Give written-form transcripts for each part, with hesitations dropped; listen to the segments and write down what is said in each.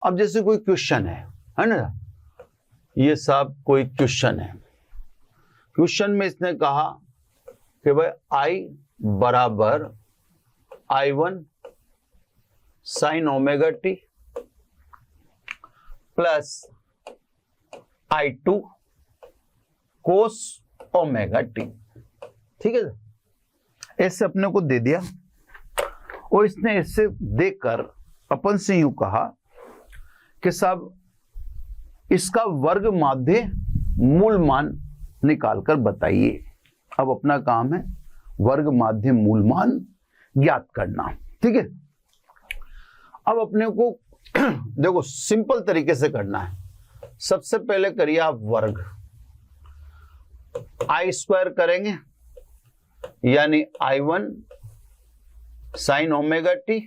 अब जैसे कोई क्वेश्चन है ना, ये सब कोई क्वेश्चन है। क्वेश्चन में इसने कहा कि भाई I बराबर I1 sine omega T plus I2 कोस ओमेगा टी। ठीक है, ऐसे अपने को दे दिया और इसने इससे देकर अपन से यूं कहा कि साहब इसका वर्ग माध्य मूल मान निकालकर बताइए। अब अपना काम है वर्ग माध्य मूल मान ज्ञात करना। ठीक है, अब अपने को देखो सिंपल तरीके से करना है। सबसे पहले करिए आप वर्ग, आई स्क्वायर करेंगे यानी I1 sine omega T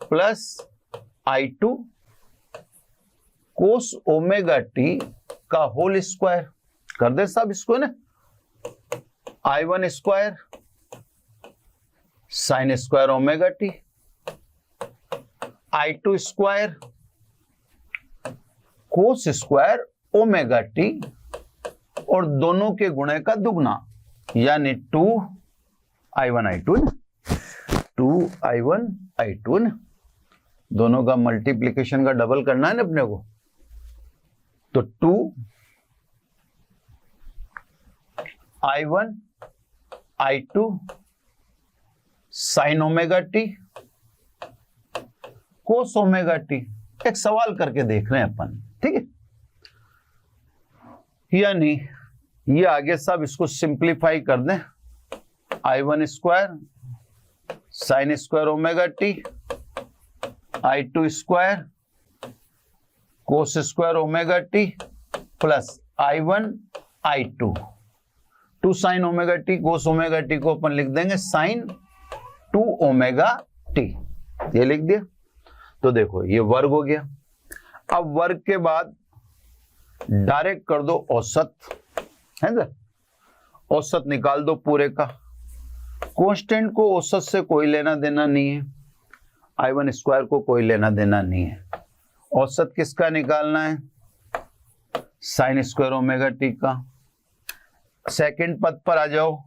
plus I2 कोस ओमेगा टी का होल स्क्वायर कर दे साहब इसको ना। I1 square sine square omega T, I2 square cos square omega T और दोनों के गुणे का दुगना यानी 2I1 I2 ना, 2I1 I2 ना, दोनों का मल्टीप्लिकेशन का डबल करना है ना अपने को। तो 2I1 I2 sine omega T कोस ओमेगा टी। एक सवाल करके देख रहे हैं अपन। ठीक है, यानी ये आगे सब इसको सिंप्लीफाई कर दें। I1 square sine square omega T, I2 square cos square omega T plus I1 I2 2 sine omega T कोस ओमेगा टी को अपन लिख देंगे साइन 2 ओमेगा टी। ये लिख दिया। तो देखो ये वर्ग हो गया। अब वर्ग के बाद डायरेक्ट कर दो औसत, है ना, औसत निकाल दो पूरे का। कांस्टेंट को औसत से कोई लेना देना नहीं है, I1 स्क्वायर को कोई लेना देना नहीं है। औसत किसका निकालना है? साइन स्क्वायर ओमेगा टी का। सेकंड पद पर आ जाओ,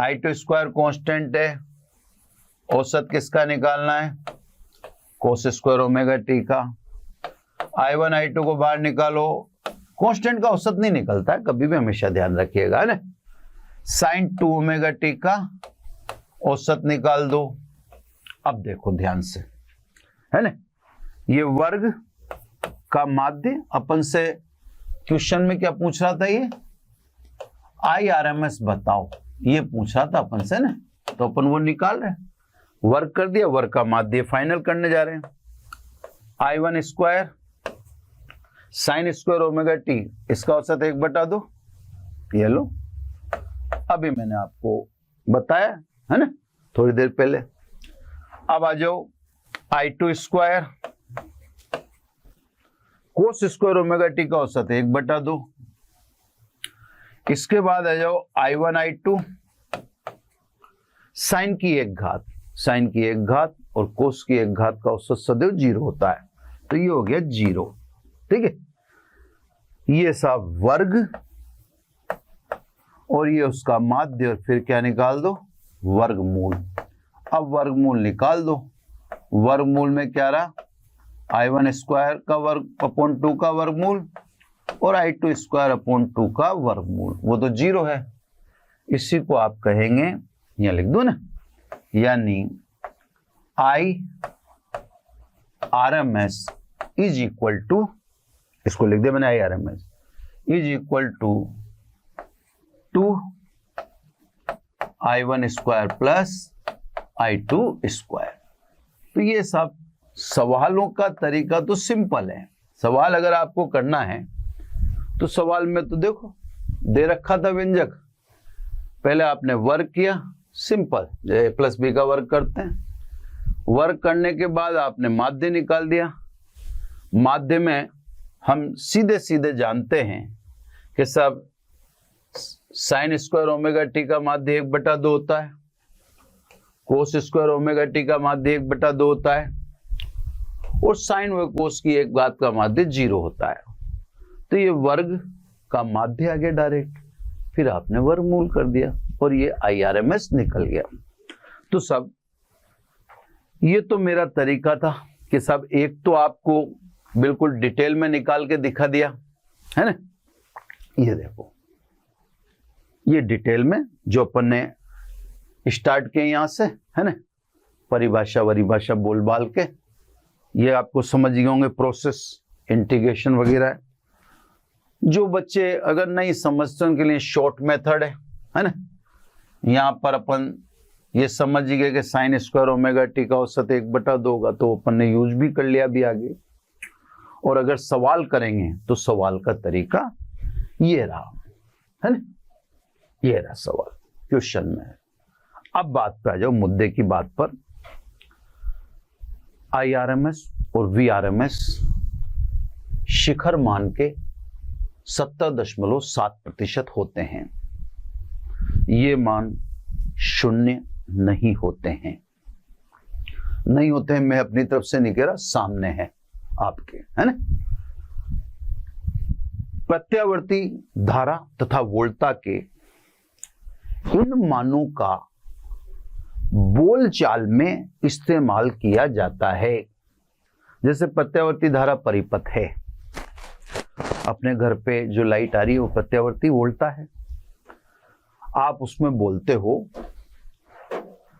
I2 स्क्वायर कांस्टेंट है, औसत किसका निकालना है? कोस स्क्वायर ओमेगा टी का। I1 I2 को बाहर निकालो, कांस्टेंट का औसत नहीं निकलता है कभी भी, हमेशा ध्यान रखिएगा ना। साइन 2 ओमेगा टी का औसत निकाल दो। अब देखो ध्यान से, है ना, ये वर्ग का माध्य अपन से क्वेश्चन में क्या पूछ रहा था, ये IRMS बताओ, ये पूछ रहा था अपन से ना, तो अपन वो निकाल रहे हैं। वर्ग कर दिया, वर्ग का माध्य फाइनल करने जा रहे हैं। I1 square sine square omega T, इसका औसत 1/2, ये लो। अभी मैंने आपको बताया है ना थोड़ी देर पहले। अब आ जाओ I2 square cos square omega T का औसत 1/2। इसके बाद आ जाओ I1 I2 साइन की 1 घात, साइन की 1 घात और कोस की 1 घात का औसत सदैव 0 होता है, तो ये हो गया 0। ठीक है, ये सब वर्ग और ये उसका माध्य, और फिर क्या निकाल दो? वर्गमूल। अब वर्गमूल निकाल दो। वर्गमूल में क्या रहा? I1 स्क्वायर का वर्ग अपॉन 2 का वर्गमूल और I2 स्क्वायर अपॉन 2 का वर्गमूल, वो तो 0 है। इसी को आप कहेंगे, यहां लिख दो ना, यानी IRMS इज इक्वल टू, इसको लिख दिया मैंने, IRMS is equal to 2I1 square plus I2 square. तो ये सब सवालों का तरीका तो सिंपल है। सवाल अगर आपको करना है तो सवाल में तो देखो दे रखा था व्यंजक, पहले आपने वर्ग किया, सिंपल A प्लस बी का वर्ग करते हैं। वर्ग करने के बाद आपने माध्य निकाल दिया। माध्य में हम सीधे सीधे जानते हैं कि सब साइन स्क्वायर ओमेगा टी का माध्य 1/2 होता है, कोस स्क्वायर ओमेगा टी का माध्य 1/2 होता है, और साइन व कोस की एक बात का माध्य 0 होता है। तो ये वर्ग का माध्य आ गया डायरेक्ट, फिर आपने वर्गमूल कर दिया और ये IRMS निकल गया। तो सब ये तो मेरा तरीका था कि सब एक तो आपको बिल्कुल डिटेल में निकाल के दिखा दिया है ना। ये देखो, ये डिटेल में जो अपन ने स्टार्ट किए यहां से है ना, परिभाषा वरिभाषा बोल बाल के, ये आपको समझ गए होंगे प्रोसेस, इंटीग्रेशन वगैरह है। जो बच्चे अगर नहीं समझते उनके लिए शॉर्ट मेथड है ना। यहां पर अपन ये समझ गए कि साइन स्क्वायर ओमेगा टी का औसत 1/2 होगा, तो अपन ने यूज भी कर लिया अभी आगे। और अगर सवाल करेंगे तो सवाल का तरीका ये रहा है ना, ये रहा सवाल क्वेश्चन में। अब बात पे आ जाओ, मुद्दे की बात पर। IRMS और VRMS शिखर मान के 70.7% होते हैं। ये मान शून्य नहीं होते हैं, नहीं होते हैं। मैं अपनी तरफ से नहीं कह रहा, सामने है आपके, है ना। प्रत्यावर्ती धारा तथा वोल्टता के इन मानों का बोलचाल में इस्तेमाल किया जाता है। जैसे प्रत्यावर्ती धारा परिपथ है, अपने घर पे जो लाइट आ रही है वो प्रत्यावर्ती वोल्टता है। आप उसमें बोलते हो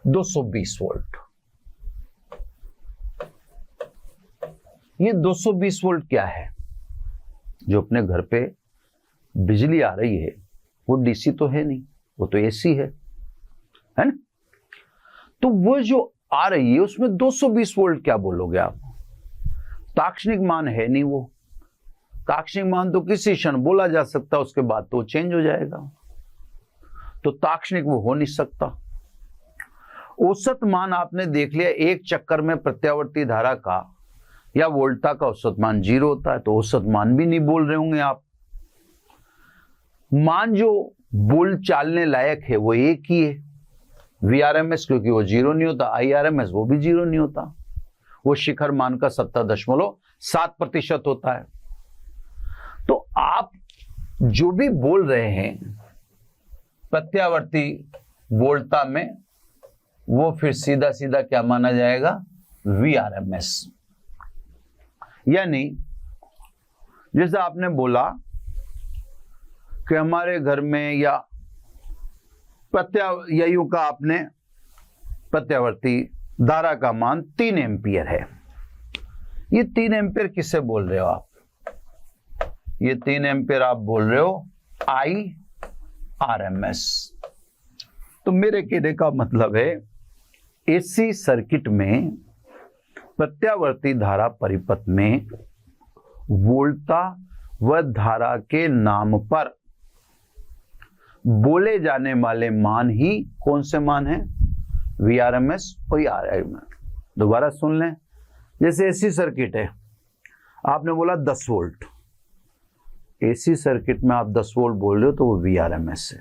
220 वोल्ट। ये 220 वोल्ट क्या है? जो अपने घर पे बिजली आ रही है वो डीसी तो है नहीं, वो तो एसी है ना। तो वो जो आ रही है उसमें 220 वोल्ट क्या बोलोगे आप? ताक्षणिक मान है नहीं वो। ताक्षणिक मान तो किसी क्षण बोला जा सकता है, उसके बाद तो चेंज हो जाएगा। तो ताक्षणिक वो हो नहीं सकता। औसत मान आपने देख लिया, एक चक्कर में प्रत्यावर्ती धारा का या वोल्टता का औसत मान 0 होता है, तो औसत मान भी नहीं बोल रहे होंगे आप। मान जो बोल चालने लायक है वो एक ही है, VRMS, क्योंकि वो 0 नहीं होता। IRMS वो भी 0 नहीं होता, वो शिखर मान का 70.7% होता है। तो आप जो भी बोल रहे हैं प्रत्यावर्ती वोल्टता में, वो फिर सीधा सीधा क्या माना जाएगा? VRMS। यानी जैसे आपने बोला कि हमारे घर में या प्रत्यायु का आपने प्रत्यावर्ती धारा का मान 3 एम्पियर है। ये 3 एम्पियर किससे बोल रहे हो आप? ये 3 एम्पियर आप बोल रहे हो IRMS। तो मेरे कहने का मतलब है एसी सर्किट में प्रत्यावर्ती धारा परिपथ में वोल्टता व धारा के नाम पर बोले जाने वाले मान ही कौन से मान हैं? VRMS और IRMS। दोबारा सुन लें, जैसे एसी सर्किट है, आपने बोला 10 वोल्ट। एसी सर्किट में आप 10 वोल्ट बोल रहे हो तो वो VRMS है।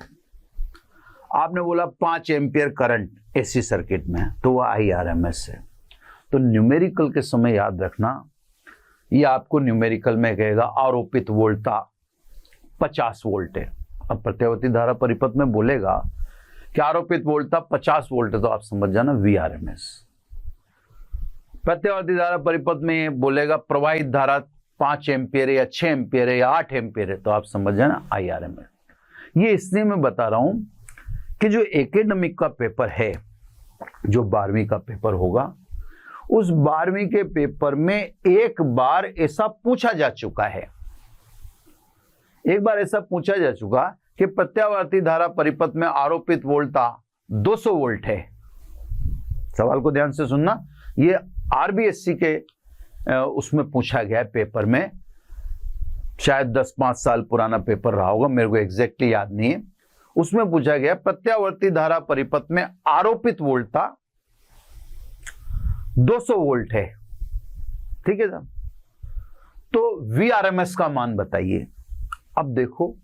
आपने बोला 5 एम्पियर करंट एसी सर्किट में, तो वो IRMS है। तो न्यूमेरिकल के समय याद रखना, ये आपको न्यूमेरिकल में कहेगा आरोपित वोल्टता 50 वोल्ट है। अब प्रत्यावर्ती धारा परिपथ में बोलेगा कि आरोपित वोल्टता 50 वोल्ट है, तो आप समझ जाना VRMS। प्रत्यावर्ती धारा परिपथ में बोलेगा प्रवाहित धारा 5 एम्पियर या 6 एम्पियर या 8 एम्पियर है, तो आप समझ जाना IRMS। ये इसलिए मैं बता रहा हूं कि जो एकेडमिक का पेपर है, जो 12वीं का पेपर होगा, उस 12वीं के पेपर में एक बार ऐसा पूछा जा चुका है, एक बार ऐसा पूछा जा चुका कि प्रत्यावर्ती धारा परिपथ में आरोपित वोल्टता 200 वोल्ट है। सवाल को ध्यान से सुनना, ये RBSC के उसमें पूछा गया है पेपर में, शायद 10-5 साल पुराना पेपर रहा होगा, मेरे को एग्जैक्टली याद नहीं है। उसमें पूछा गया प्रत्यावर्ती धारा परिपथ में आरोपित वोल्टता 200 वोल्ट है, ठीक है साहब, तो VRMS का मान बताइए। अब देखो,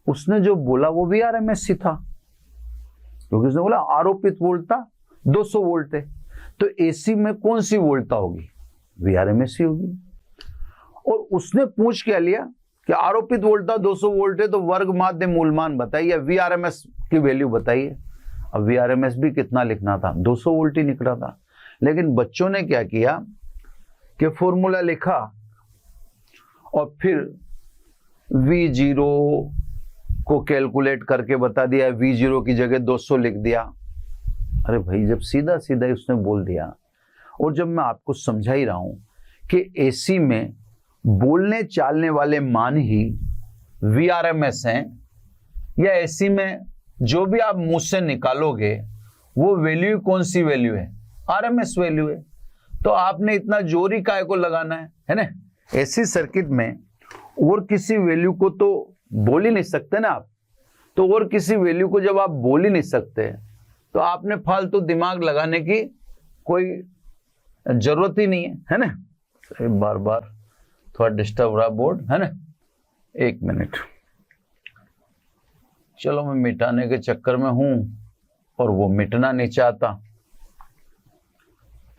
उसने जो बोला वो VRMS ही था, क्योंकि उसने बोला आरोपित वोल्टता 200 वोल्ट है। तो एसी में कौन सी वोल्टता होगी? VRMS ही होगी। और उसने पूछ क्या लिया कि आरोपित वोल्टता 200 वोल्ट है तो वर्ग माध्य मूलमान बताइए, VRMS की वैल्यू बताइए। अब VRMS भी कितना लिखना था, 200 वोल्ट ही निकला था। लेकिन बच्चों ने क्या किया कि फॉर्मूला लिखा और फिर V0 को कैलकुलेट करके बता दिया, V0 की जगह 200 लिख दिया। अरे भाई, जब सीधा सीधा ही उसने बोल दिया, और जब मैं आपको समझा ही रहा हूं कि AC में बोलने चालने वाले मान ही VRMS हैं, या AC में जो भी आप मुंह से निकालोगे वो वैल्यू कौन सी वैल्यू है, RMS वैल्यू है। तो आपने इतना जोर ही काय को लगाना है ना। AC सर्किट में और किसी वैल्यू को तो बोल ही नहीं सकते ना आप, तो और किसी वैल्यू को जब आप बोल ही नहीं सकते तो आपने फालतू दिमाग लगाने की कोई जरूरत ही नहीं है ना। बार बार थोड़ा डिस्टर्ब रहा बोर्ड, है ना। 1 मिनट, चलो मैं मिटाने के चक्कर में हूं और वो मिटना नहीं चाहता।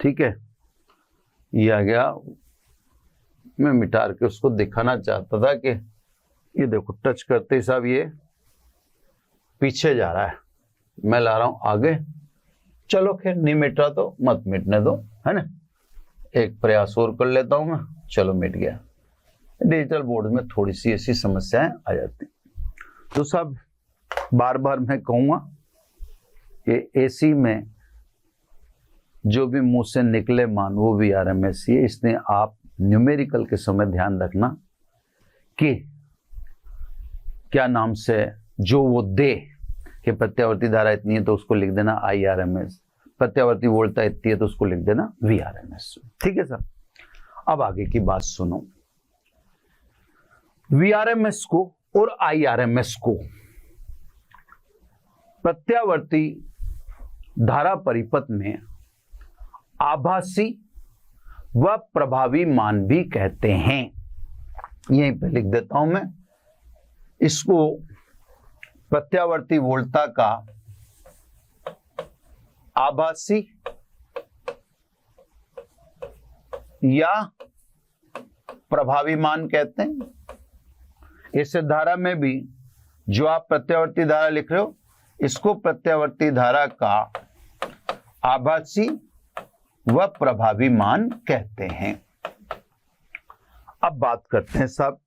ठीक है, ये आ गया। मैं मिटा के उसको दिखाना चाहता था कि ये देखो, टच करते ही साहब ये पीछे जा रहा है, मैं ला रहा हूं आगे। चलो खैर, नहीं मिट रहा तो मत मिटने दो, है ना। एक प्रयास और कर लेता हूं मैं। चलो, मिट गया। डिजिटल बोर्ड में थोड़ी सी ऐसी समस्याएं आ जाती। तो साहब बार बार मैं कहूंगा कि AC में जो भी मुंह से निकले मान वो VRMS ही है। इसलिए आप न्यूमेरिकल के समय ध्यान रखना कि क्या नाम से जो वो दे कि प्रत्यावर्ती धारा इतनी है तो उसको लिख देना IRMS, प्रत्यावर्ती वोल्टता इतनी है तो उसको लिख देना VRMS। ठीक है सर। अब आगे की बात सुनो। VRMS को और IRMS को प्रत्यावर्ती धारा परिपथ में आभासी व प्रभावी मान भी कहते हैं। यहीं पे लिख देता हूं मैं इसको। प्रत्यावर्ती वोल्टता का आभासी या प्रभावी मान कहते हैं। इस धारा में भी जो आप प्रत्यावर्ती धारा लिख रहे हो, इसको प्रत्यावर्ती धारा का आभासी व प्रभावी मान कहते हैं। अब बात करते हैं साहब,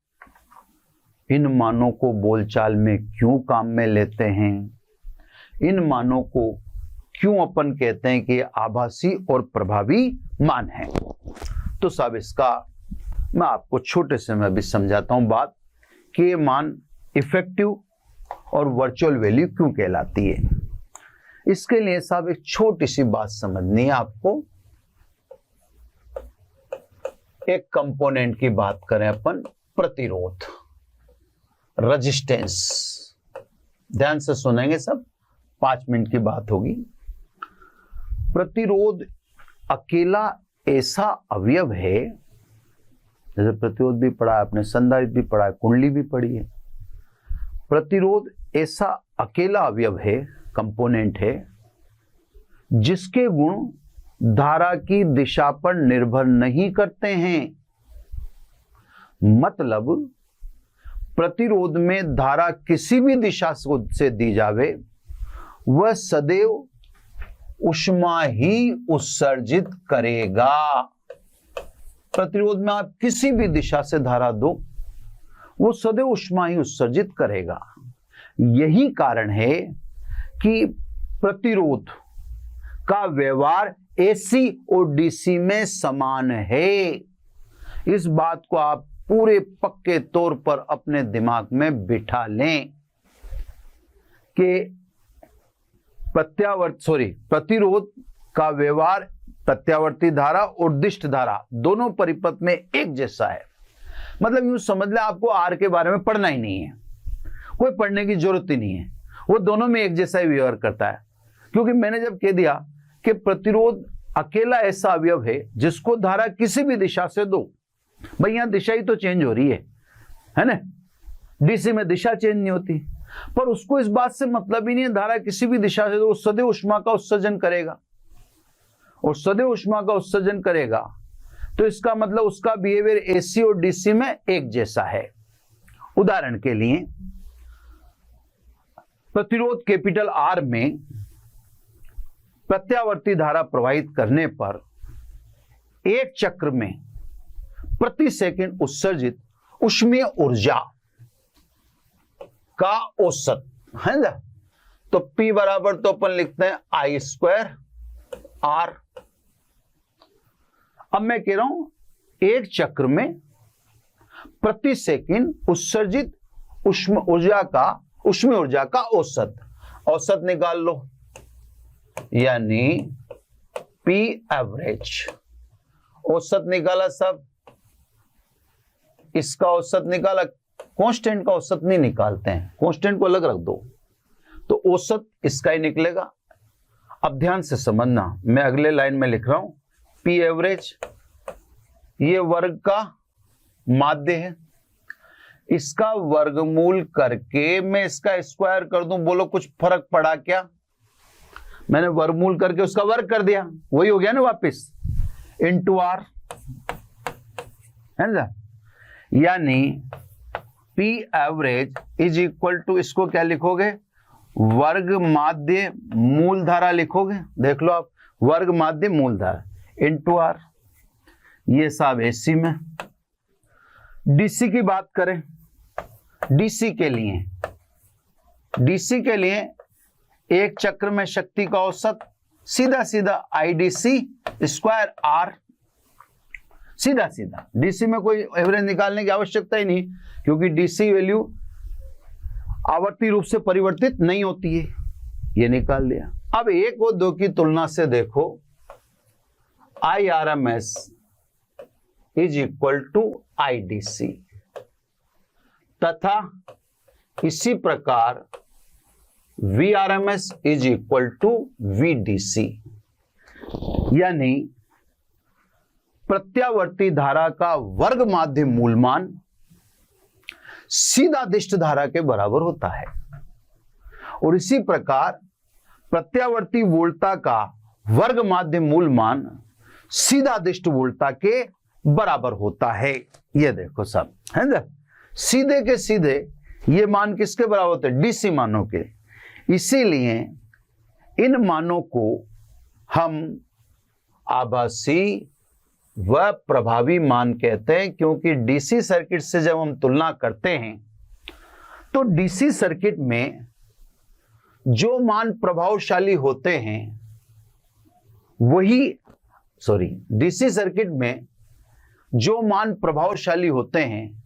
इन मानों को बोलचाल में क्यों काम में लेते हैं, इन मानों को क्यों अपन कहते हैं कि आभासी और प्रभावी मान है। तो साहब इसका मैं आपको छोटे से मैं भी समझाता हूं बात कि ये मान इफेक्टिव और वर्चुअल वैल्यू क्यों कहलाती है। इसके लिए साहब एक छोटी सी बात समझनी है आपको। एक कंपोनेंट की बात करें अपन, प्रतिरोध, रेजिस्टेंस। ध्यान से सुनेंगे सब, 5 मिनट की बात होगी। प्रतिरोध अकेला ऐसा अवयव है, जैसे प्रतिरोध भी पढ़ा है आपने, संधारित्र भी पढ़ा है, कुंडली भी पढ़ी है। प्रतिरोध ऐसा अकेला अवयव है, कंपोनेंट है, जिसके गुण धारा की दिशा पर निर्भर नहीं करते हैं। मतलब प्रतिरोध में धारा किसी भी दिशा से दी जावे, वह सदैव ऊष्मा ही उत्सर्जित करेगा। प्रतिरोध में आप किसी भी दिशा से धारा दो, वो सदैव ऊष्मा ही उत्सर्जित करेगा। यही कारण है कि प्रतिरोध का व्यवहार AC और DC में समान है। इस बात को आप पूरे पक्के तौर पर अपने दिमाग में बिठा लें कि प्रतिरोध का व्यवहार प्रत्यावर्ती धारा और दिष्ट धारा दोनों परिपथ में एक जैसा है। मतलब यूं समझ लें, आपको R के बारे में पढ़ना ही नहीं है, कोई पढ़ने की जरूरत ही नहीं है, वो दोनों में एक जैसा ही व्यवहार करता है। क्योंकि मैंने जब कह दिया कि प्रतिरोध अकेला ऐसा अवयव है जिसको धारा किसी भी दिशा से दो, भाई यहां दिशा ही तो चेंज हो रही है ना। DC में दिशा चेंज नहीं होती, पर उसको इस बात से मतलब ही नहीं है धारा किसी भी दिशा से दो, सदैव ऊष्मा का उत्सर्जन करेगा। और सदैव ऊष्मा का उत्सर्जन करेगा तो इसका मतलब उसका बिहेवियर एसी और डीसी में एक जैसा है। उदाहरण के लिए प्रतिरोध कैपिटल आर में प्रत्यावर्ती धारा प्रवाहित करने पर एक चक्र में प्रति सेकंड उत्सर्जित ऊष्मीय ऊर्जा का औसत है ना, तो P बराबर तो अपन लिखते हैं I स्क्वायर R। अब मैं कह रहा हूं एक चक्र में प्रति सेकंड उत्सर्जित ऊष्मीय ऊर्जा का औसत निकाल लो, यानी P एवरेज। औसत निकाला सब, इसका औसत निकाला, कांस्टेंट का औसत नहीं निकालते हैं, कांस्टेंट को अलग रख दो, तो औसत इसका ही निकलेगा। अब ध्यान से समझना, मैं अगले लाइन में लिख रहा हूं P एवरेज, ये वर्ग का माध्य है, इसका वर्गमूल करके मैं इसका स्क्वायर कर दूं, बोलो कुछ फर्क पड़ा क्या? मैंने वर्गमूल करके उसका वर्ग कर दिया, वही हो गया ना वापस, इंटू आर, है ना। यानी P average is equal to, इसको क्या लिखोगे, वर्ग माध्य मूल धारा लिखोगे, देख लो आप, वर्ग माध्य मूल धारा इंटू आर। ये सब एसी में। डीसी की बात करें, डीसी के लिए एक चक्र में शक्ति का औसत सीधा सीधा आईडीसी स्क्वायर आर, सीधा सीधा। डीसी में कोई एवरेज निकालने की आवश्यकता ही नहीं, क्योंकि डीसी वैल्यू आवर्ती रूप से परिवर्तित नहीं होती है, ये निकाल दिया। अब एक और दो की तुलना से देखो, IRMS is equal to IDC, तथा इसी प्रकार VRMS is equal to VDC, यानी प्रत्यावर्ती धारा का वर्ग माध्य मूलमान सीधा दिष्ट धारा के बराबर होता है, और इसी प्रकार प्रत्यावर्ती वोल्टता का वर्ग माध्य मूलमान सीधा दिष्ट वोल्टता के बराबर होता है। ये देखो सब, है ना, सीधे के सीधे ये मान किसके बराबर होते हैं, डीसी मानों के। इसीलिए इन मानों को हम आभासी व प्रभावी मान कहते हैं, क्योंकि डीसी सर्किट से जब हम तुलना करते हैं तो डीसी सर्किट में जो मान प्रभावशाली होते हैं डीसी सर्किट में जो मान प्रभावशाली होते हैं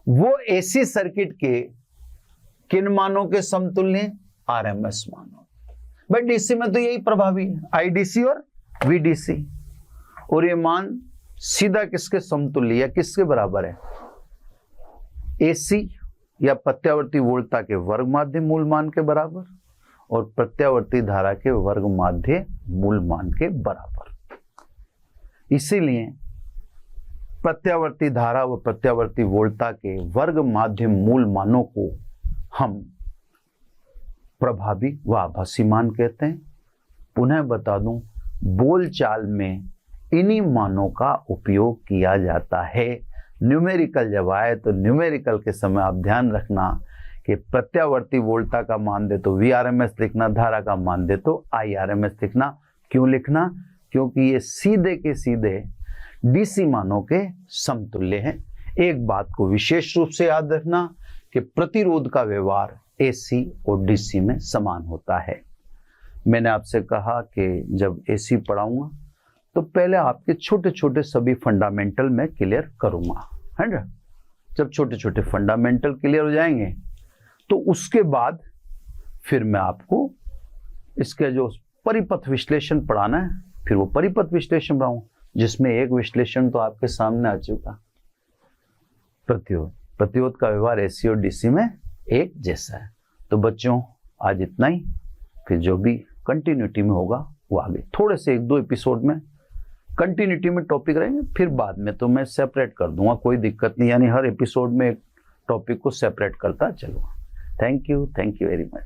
वो एसी सर्किट के किन मानों के समतुल्य, आरएमएस मानों। बट डीसी में तो यही प्रभावी है, आईडीसी और वीडीसी, और ये मान सीधा किसके समतुल्य या किसके बराबर है, एसी या प्रत्यावर्ती वोल्टता के वर्ग माध्य मूल मान के बराबर, और प्रत्यावर्ती धारा के वर्ग माध्य मूल मान के बराबर। इसीलिए प्रत्यावर्ती धारा व प्रत्यावर्ती वोल्टता के वर्ग माध्य मूल मानों को हम प्रभावी व आभासी मान कहते हैं। पुनः बता दूं, बोलचाल में इन्हीं मानों का उपयोग किया जाता है। न्यूमेरिकल जब आए तो न्यूमेरिकल के समय आप ध्यान रखना कि प्रत्यावर्ती वोल्टता का मान दे तो VRMS लिखना, धारा का मान दे तो IRMS लिखना। क्यों लिखना? क्योंकि ये सीधे के सीधे डीसी मानों के समतुल्य हैं। एक बात को विशेष रूप से याद रखना कि प्रतिरोध का व्यवहार एसी और डीसी में समान होता है। मैंने आपसे कहा कि जब एसी पढ़ाऊंगा तो पहले आपके छोटे छोटे सभी फंडामेंटल में क्लियर करूंगा, है ना। जब छोटे छोटे फंडामेंटल क्लियर हो जाएंगे तो उसके बाद फिर मैं आपको इसके जो परिपथ विश्लेषण पढ़ाना है, फिर वो परिपथ विश्लेषण पढ़ाऊं, जिसमें एक विश्लेषण तो आपके सामने आ चुका, प्रतिरोध का व्यवहार एसी और डीसी में एक जैसा है। तो बच्चों आज इतना ही, फिर जो भी कंटिन्यूटी में होगा वो आगे थोड़े से 1-2 एपिसोड में कंटिन्यूटी में टॉपिक रहेंगे, फिर बाद में तो मैं सेपरेट कर दूंगा, कोई दिक्कत नहीं, यानी हर एपिसोड में एक टॉपिक को सेपरेट करता चलूंगा। Thank you very much.